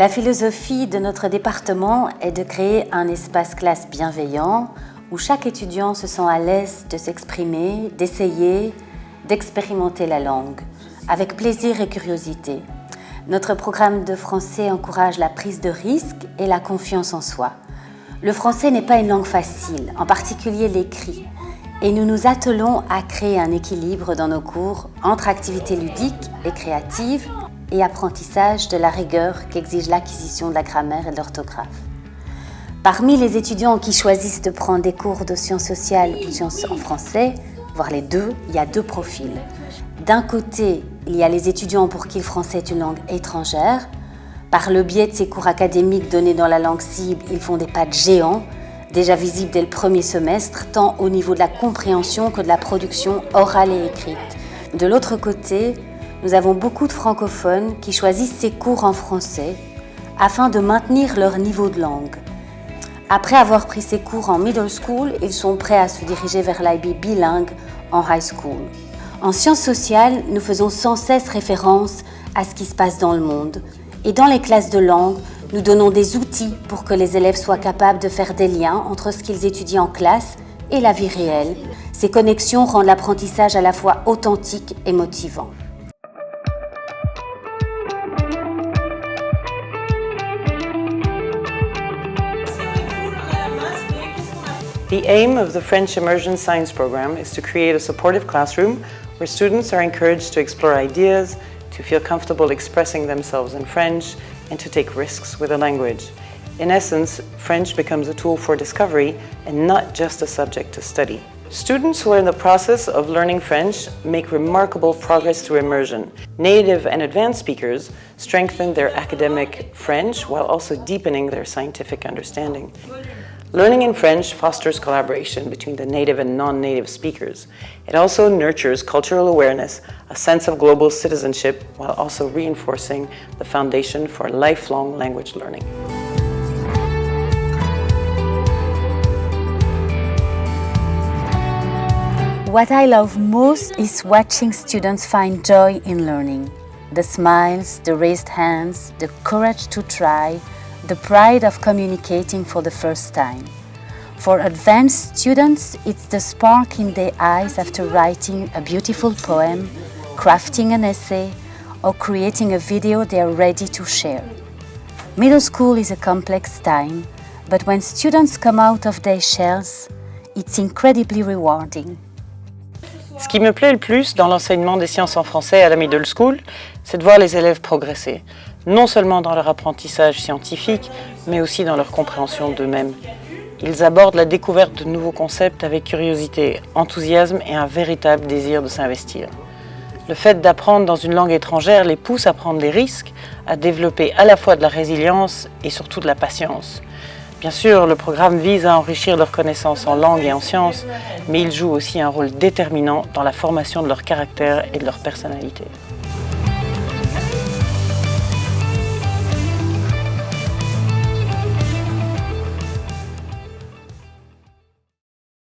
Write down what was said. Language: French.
La philosophie de notre département est de créer un espace classe bienveillant où chaque étudiant se sent à l'aise de s'exprimer, d'essayer, d'expérimenter la langue, avec plaisir et curiosité. Notre programme de français encourage la prise de risque et la confiance en soi. Le français n'est pas une langue facile, en particulier l'écrit, et nous nous attelons à créer un équilibre dans nos cours entre activités ludiques et créatives et apprentissage de la rigueur qu'exige l'acquisition de la grammaire et de l'orthographe. Parmi les étudiants qui choisissent de prendre des cours de sciences sociales ou de sciences en français, voire les deux, il y a deux profils. D'un côté, il y a les étudiants pour qui le français est une langue étrangère. Par le biais de ces cours académiques donnés dans la langue cible, ils font des pas de géants, déjà visibles dès le premier semestre, tant au niveau de la compréhension que de la production orale et écrite. De l'autre côté, nous avons beaucoup de francophones qui choisissent ces cours en français afin de maintenir leur niveau de langue. Après avoir pris ces cours en middle school, ils sont prêts à se diriger vers l'IB bilingue en high school. En sciences sociales, nous faisons sans cesse référence à ce qui se passe dans le monde. Et dans les classes de langue, nous donnons des outils pour que les élèves soient capables de faire des liens entre ce qu'ils étudient en classe et la vie réelle. Ces connexions rendent l'apprentissage à la fois authentique et motivant. The aim of the French Immersion Science program is to create a supportive classroom where students are encouraged to explore ideas, to feel comfortable expressing themselves in French, and to take risks with the language. In essence, French becomes a tool for discovery and not just a subject to study. Students who are in the process of learning French make remarkable progress through immersion. Native and advanced speakers strengthen their academic French while also deepening their scientific understanding. Learning in French fosters collaboration between the native and non-native speakers. It also nurtures cultural awareness, a sense of global citizenship, while also reinforcing the foundation for lifelong language learning. What I love most is watching students find joy in learning. The smiles, the raised hands, the courage to try, the pride of communicating for the first time. For advanced students, it's the spark in their eyes after writing a beautiful poem, crafting an essay, or creating a video they are ready to share. Middle school is a complex time, but when students come out of their shells, it's incredibly rewarding. Ce qui me plaît le plus dans l'enseignement des sciences en français à la middle school, c'est de voir les élèves progresser, non seulement dans leur apprentissage scientifique, mais aussi dans leur compréhension d'eux-mêmes. Ils abordent la découverte de nouveaux concepts avec curiosité, enthousiasme et un véritable désir de s'investir. Le fait d'apprendre dans une langue étrangère les pousse à prendre des risques, à développer à la fois de la résilience et surtout de la patience. Bien sûr, le programme vise à enrichir leurs connaissances en langue et en sciences, mais il joue aussi un rôle déterminant dans la formation de leur caractère et de leur personnalité.